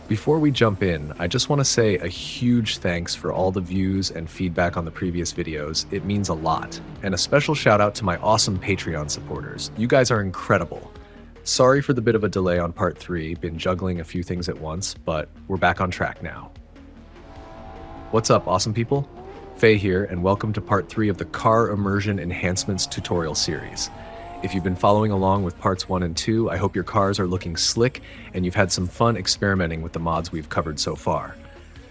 Before we jump in, I just want to say a huge thanks for all the views and feedback on the previous videos. It means a lot. And a special shout out to my awesome Patreon supporters. You guys are incredible. Sorry for the bit of a delay on part 3, been juggling a few things at once, but we're back on track now. What's up, awesome people? Faye here, and welcome to part 3 of the Car Immersion Enhancements tutorial series. If you've been following along with parts 1 and 2, I hope your cars are looking slick and you've had some fun experimenting with the mods we've covered so far.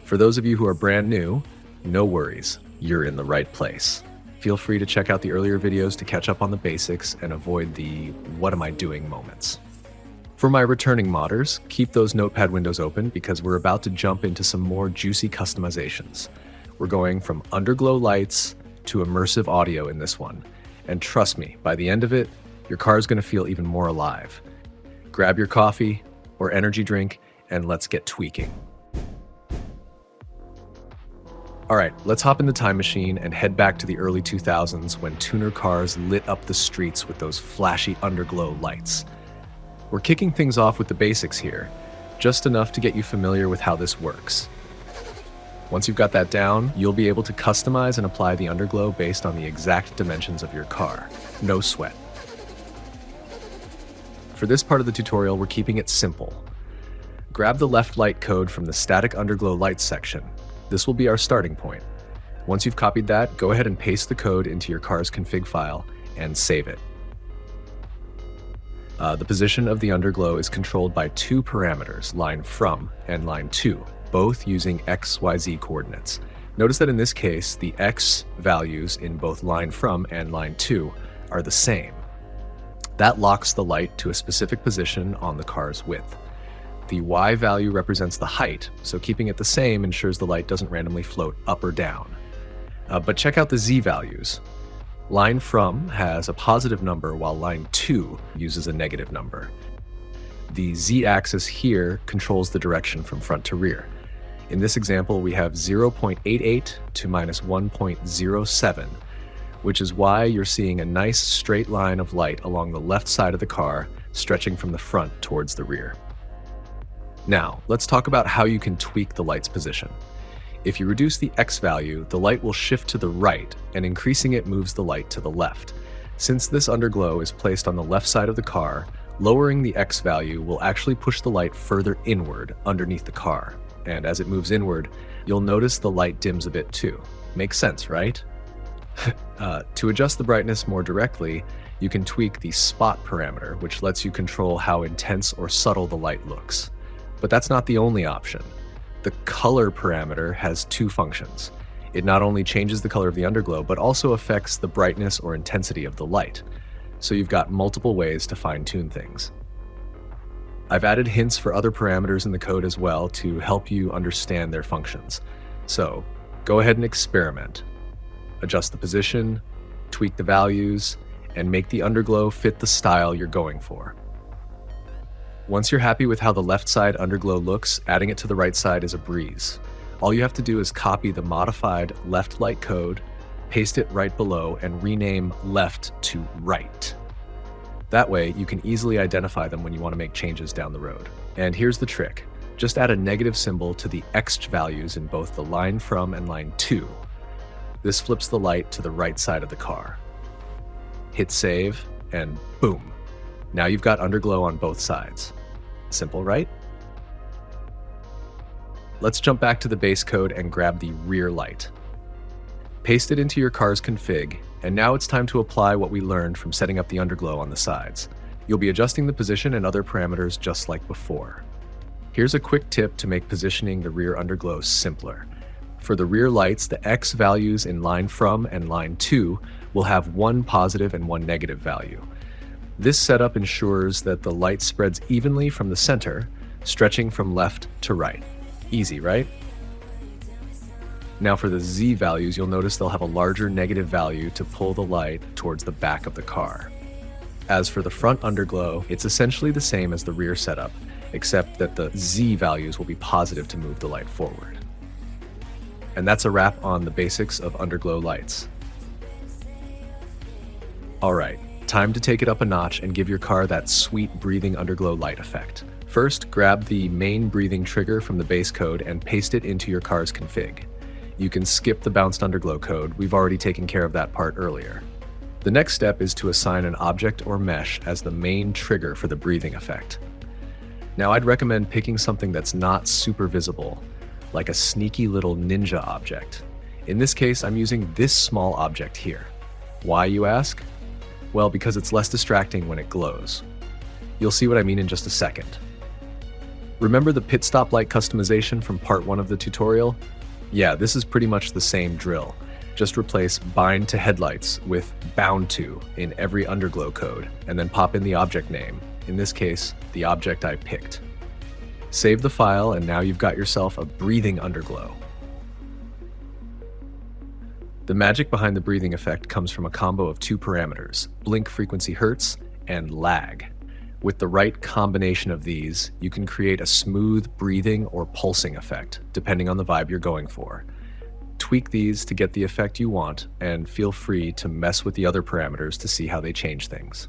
For those of you who are brand new, no worries, you're in the right place. Feel free to check out the earlier videos to catch up on the basics and avoid the what am I doing moments. For my returning modders, keep those notepad windows open because we're about to jump into some more juicy customizations. We're going from underglow lights to immersive audio in this one. And trust me, by the end of it, your car is going to feel even more alive. Grab your coffee or energy drink and let's get tweaking. All right, let's hop in the time machine and head back to the early 2000s when tuner cars lit up the streets with those flashy underglow lights. We're kicking things off with the basics here, just enough to get you familiar with how this works. Once you've got that down, you'll be able to customize and apply the underglow based on the exact dimensions of your car. No sweat. For this part of the tutorial, we're keeping it simple. Grab the left light code from the Static Underglow Light section. This will be our starting point. Once you've copied that, go ahead and paste the code into your car's config file and save it. The position of the underglow is controlled by two parameters, line from and line to, both using X, Y, Z coordinates. Notice that in this case, the X values in both line from and line to are the same. That locks the light to a specific position on the car's width. The Y value represents the height, so keeping it the same ensures the light doesn't randomly float up or down. But check out the Z values. Line from has a positive number while line to uses a negative number. The Z-axis here controls the direction from front to rear. In this example, we have 0.88 to minus 1.07, which is why you're seeing a nice straight line of light along the left side of the car, stretching from the front towards the rear. Now, let's talk about how you can tweak the light's position. If you reduce the X value, the light will shift to the right, and increasing it moves the light to the left. Since this underglow is placed on the left side of the car, lowering the X value will actually push the light further inward underneath the car. And as it moves inward, you'll notice the light dims a bit too. Makes sense, right? To adjust the brightness more directly, you can tweak the spot parameter, which lets you control how intense or subtle the light looks. But that's not the only option. The color parameter has two functions. It not only changes the color of the underglow, but also affects the brightness or intensity of the light. So you've got multiple ways to fine-tune things. I've added hints for other parameters in the code as well to help you understand their functions. So go ahead and experiment. Adjust the position, tweak the values, and make the underglow fit the style you're going for. Once you're happy with how the left side underglow looks, adding it to the right side is a breeze. All you have to do is copy the modified left light code, paste it right below, and rename left to right. That way, you can easily identify them when you want to make changes down the road. And here's the trick. Just add a negative symbol to the X values in both the line from and line to. This flips the light to the right side of the car. Hit save, and boom. Now you've got underglow on both sides. Simple, right? Let's jump back to the base code and grab the rear light. Paste it into your car's config, and now it's time to apply what we learned from setting up the underglow on the sides. You'll be adjusting the position and other parameters just like before. Here's a quick tip to make positioning the rear underglow simpler. For the rear lights, the X values in line from and line to will have one positive and one negative value. This setup ensures that the light spreads evenly from the center, stretching from left to right. Easy, right? Now for the Z values, you'll notice they'll have a larger negative value to pull the light towards the back of the car. As for the front underglow, it's essentially the same as the rear setup, except that the Z values will be positive to move the light forward. And that's a wrap on the basics of underglow lights. All right, time to take it up a notch and give your car that sweet breathing underglow light effect. First, grab the main breathing trigger from the base code and paste it into your car's config. You can skip the bounced underglow code, we've already taken care of that part earlier. The next step is to assign an object or mesh as the main trigger for the breathing effect. Now I'd recommend picking something that's not super visible, like a sneaky little ninja object. In this case, I'm using this small object here. Why, you ask? Well, because it's less distracting when it glows. You'll see what I mean in just a second. Remember the pit stop light customization from part 1 of the tutorial? Yeah, this is pretty much the same drill. Just replace bind to headlights with bound to in every underglow code, and then pop in the object name, in this case, the object I picked. Save the file, and now you've got yourself a breathing underglow. The magic behind the breathing effect comes from a combo of 2 parameters, blink frequency hertz and lag. With the right combination of these, you can create a smooth breathing or pulsing effect, depending on the vibe you're going for. Tweak these to get the effect you want, and feel free to mess with the other parameters to see how they change things.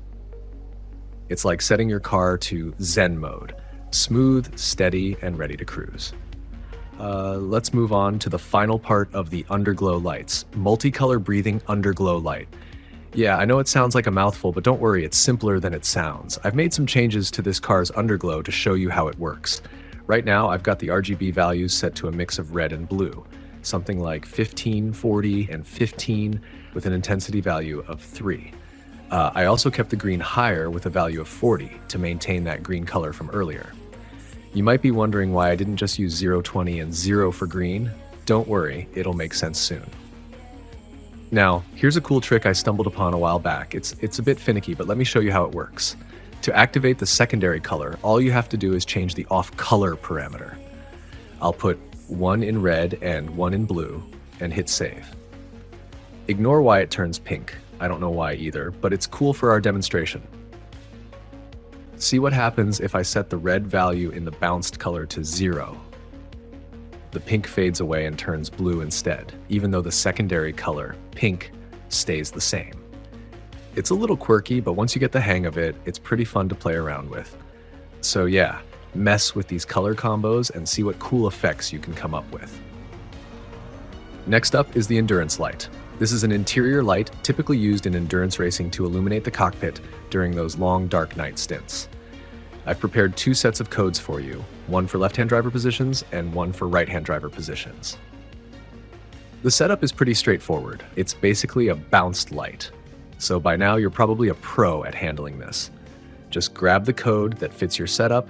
It's like setting your car to Zen mode, smooth, steady, and ready to cruise. Let's move on to the final part of the underglow lights, multicolor breathing underglow light. Yeah, I know it sounds like a mouthful, but don't worry, it's simpler than it sounds. I've made some changes to this car's underglow to show you how it works. Right now, I've got the RGB values set to a mix of red and blue, something like 15, 40, and 15 with an intensity value of 3. I also kept the green higher with a value of 40 to maintain that green color from earlier. You might be wondering why I didn't just use 0, 20, and 0 for green. Don't worry, it'll make sense soon. Now, here's a cool trick I stumbled upon a while back. It's a bit finicky, but let me show you how it works. To activate the secondary color, all you have to do is change the off-color parameter. I'll put 1 in red and 1 in blue, and hit save. Ignore why it turns pink. I don't know why either, but it's cool for our demonstration. See what happens if I set the red value in the bounced color to 0. The pink fades away and turns blue instead, even though the secondary color, pink, stays the same. It's a little quirky, but once you get the hang of it, it's pretty fun to play around with. So yeah, mess with these color combos and see what cool effects you can come up with. Next up is the endurance light. This is an interior light typically used in endurance racing to illuminate the cockpit during those long dark night stints. I've prepared 2 sets of codes for you, one for left-hand driver positions and one for right-hand driver positions. The setup is pretty straightforward. It's basically a bounced light. So by now you're probably a pro at handling this. Just grab the code that fits your setup,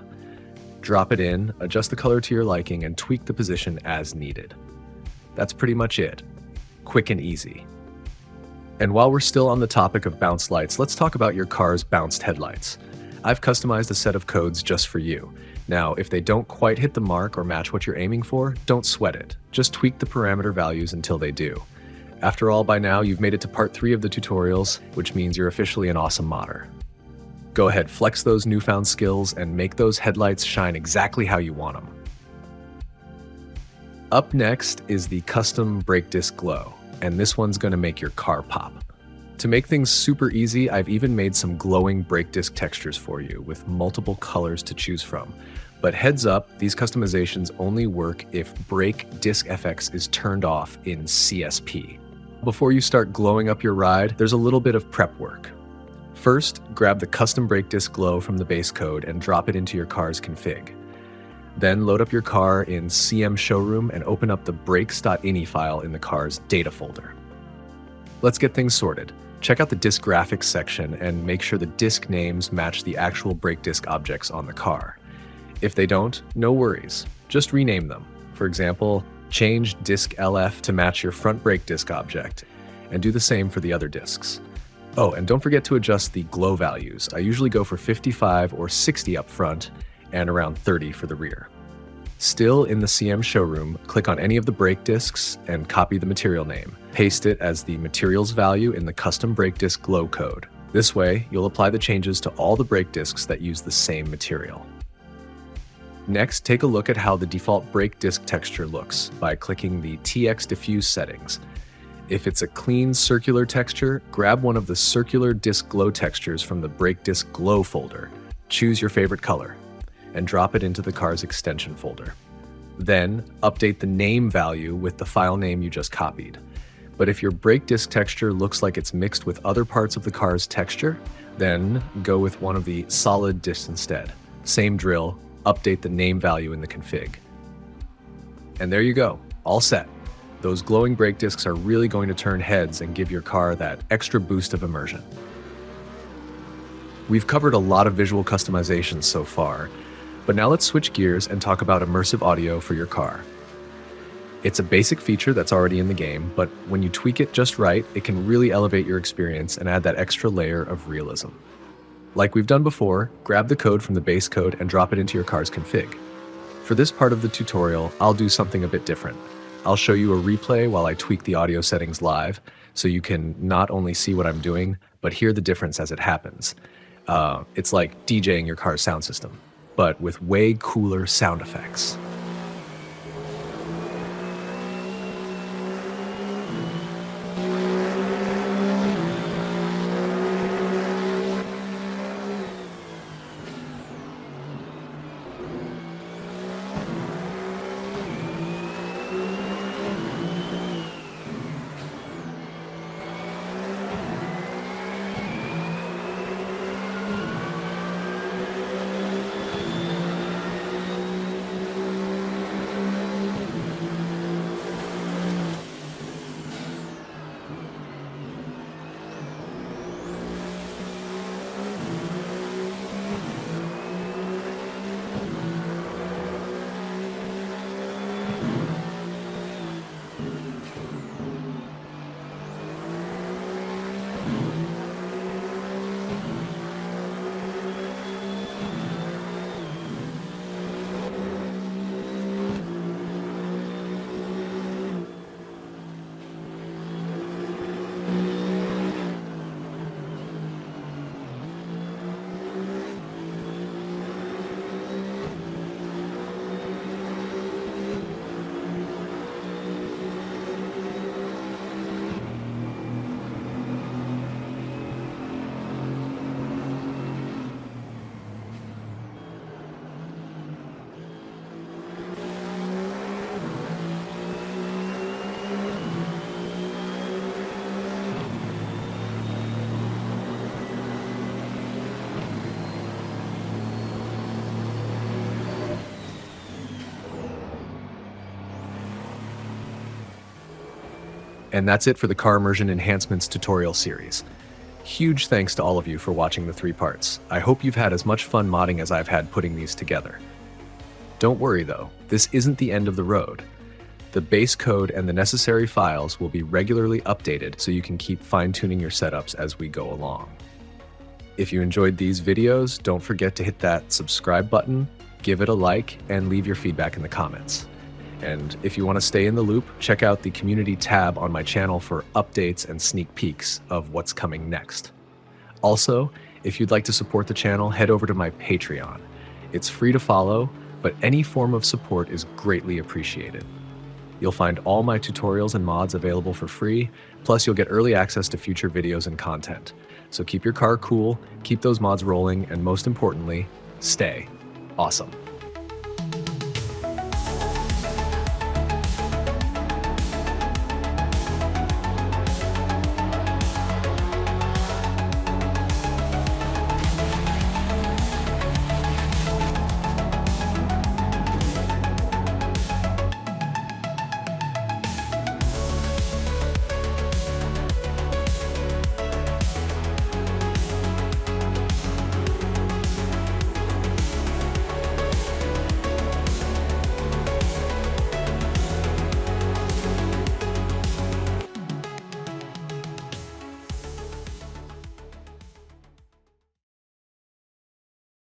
drop it in, adjust the color to your liking, and tweak the position as needed. That's pretty much it. Quick and easy. And while we're still on the topic of bounced lights, let's talk about your car's bounced headlights. I've customized a set of codes just for you. Now, if they don't quite hit the mark or match what you're aiming for, don't sweat it. Just tweak the parameter values until they do. After all, by now, you've made it to part 3 of the tutorials, which means you're officially an awesome modder. Go ahead, flex those newfound skills and make those headlights shine exactly how you want them. Up next is the custom brake disc glow, and this one's going to make your car pop. To make things super easy, I've even made some glowing brake disc textures for you with multiple colors to choose from. But heads up, these customizations only work if brake disc FX is turned off in CSP. Before you start glowing up your ride, there's a little bit of prep work. First, grab the custom brake disc glow from the base code and drop it into your car's config. Then load up your car in CM Showroom and open up the brakes.ini file in the car's data folder. Let's get things sorted. Check out the disc graphics section and make sure the disc names match the actual brake disc objects on the car. If they don't, no worries. Just rename them. For example, change disc LF to match your front brake disc object, and do the same for the other discs. Oh, and don't forget to adjust the glow values. I usually go for 55 or 60 up front, and around 30 for the rear. Still in the CM Showroom, click on any of the brake discs and copy the material name. Paste it as the materials value in the custom brake disc glow code. This way, you'll apply the changes to all the brake discs that use the same material. Next, take a look at how the default brake disc texture looks by clicking the TX Diffuse settings. If it's a clean circular texture, grab one of the circular disc glow textures from the brake disc glow folder. Choose your favorite color. and drop it into the car's extension folder. Then, update the name value with the file name you just copied. But if your brake disc texture looks like it's mixed with other parts of the car's texture, then go with one of the solid discs instead. Same drill, update the name value in the config. And there you go, all set. Those glowing brake discs are really going to turn heads and give your car that extra boost of immersion. We've covered a lot of visual customizations so far, but now let's switch gears and talk about immersive audio for your car. It's a basic feature that's already in the game, but when you tweak it just right, it can really elevate your experience and add that extra layer of realism. Like we've done before, grab the code from the base code and drop it into your car's config. For this part of the tutorial, I'll do something a bit different. I'll show you a replay while I tweak the audio settings live, so you can not only see what I'm doing, but hear the difference as it happens. It's like DJing your car's sound system, but with way cooler sound effects. And that's it for the Car Immersion Enhancements tutorial series. Huge thanks to all of you for watching the 3 parts. I hope you've had as much fun modding as I've had putting these together. Don't worry though, this isn't the end of the road. The base code and the necessary files will be regularly updated so you can keep fine-tuning your setups as we go along. If you enjoyed these videos, don't forget to hit that subscribe button, give it a like, and leave your feedback in the comments. And if you want to stay in the loop, check out the community tab on my channel for updates and sneak peeks of what's coming next. Also, if you'd like to support the channel, head over to my Patreon. It's free to follow, but any form of support is greatly appreciated. You'll find all my tutorials and mods available for free, plus you'll get early access to future videos and content. So keep your car cool, keep those mods rolling, and most importantly, stay awesome.